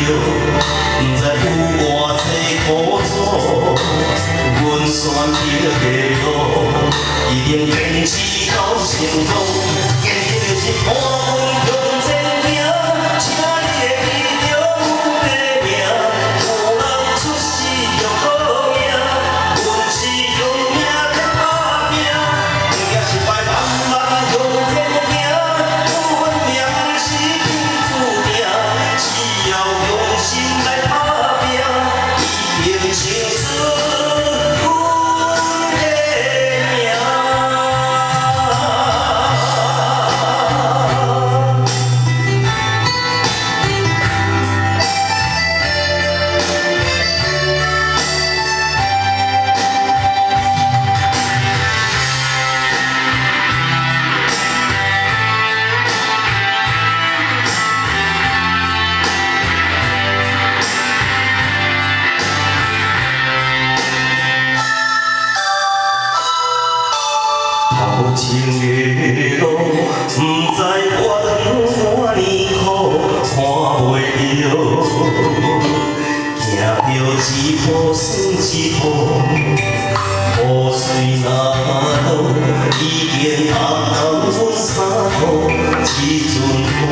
不知有偌济苦楚，阮选择的路，一定坚持到成功。坚持就是半分向前行，请你会记着阮的名。有人出世就好命，阮是用命在打拼，不惊失败，慢慢向前行。阮命不是天注定，只要用心来打拼，一定唱出阮的名。头前的路，不知我长偌年苦，看袂着，行着一步算一步，雨水若落，已经压到阮衫裤，一阵风，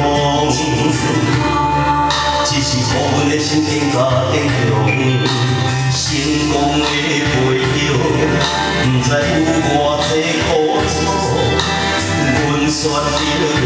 只是乎阮的心更加坚强，成功的背后，不知有偌济苦楚，阮选择。